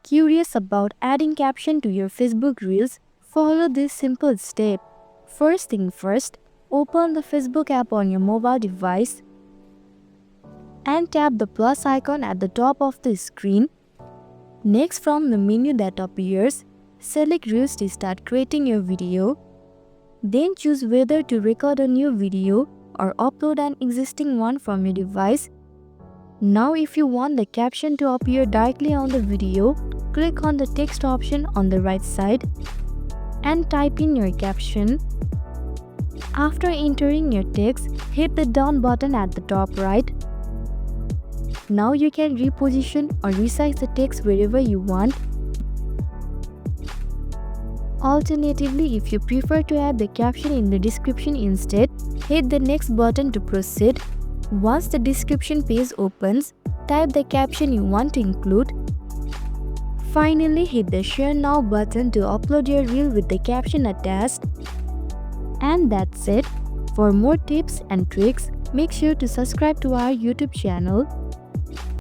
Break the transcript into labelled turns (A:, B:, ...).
A: Curious about adding caption to your Facebook Reels? Follow this simple step. First thing first, open the Facebook app on your mobile device and tap the plus icon at the top of the screen. Next, from the menu that appears, select Reels to start creating your video. Then choose whether to record a new video or upload an existing one from your device. Now if you want the caption to appear directly on the video, click on the text option on the right side and type in your caption. After entering your text, hit the down button at the top right. Now you can reposition or resize the text wherever you want. Alternatively, if you prefer to add the caption in the description instead, hit the next button to proceed. Once the description page opens, type the caption you want to include. Finally, hit the Share Now button to upload your reel with the caption attached. And that's it. For more tips and tricks, make sure to subscribe to our YouTube channel.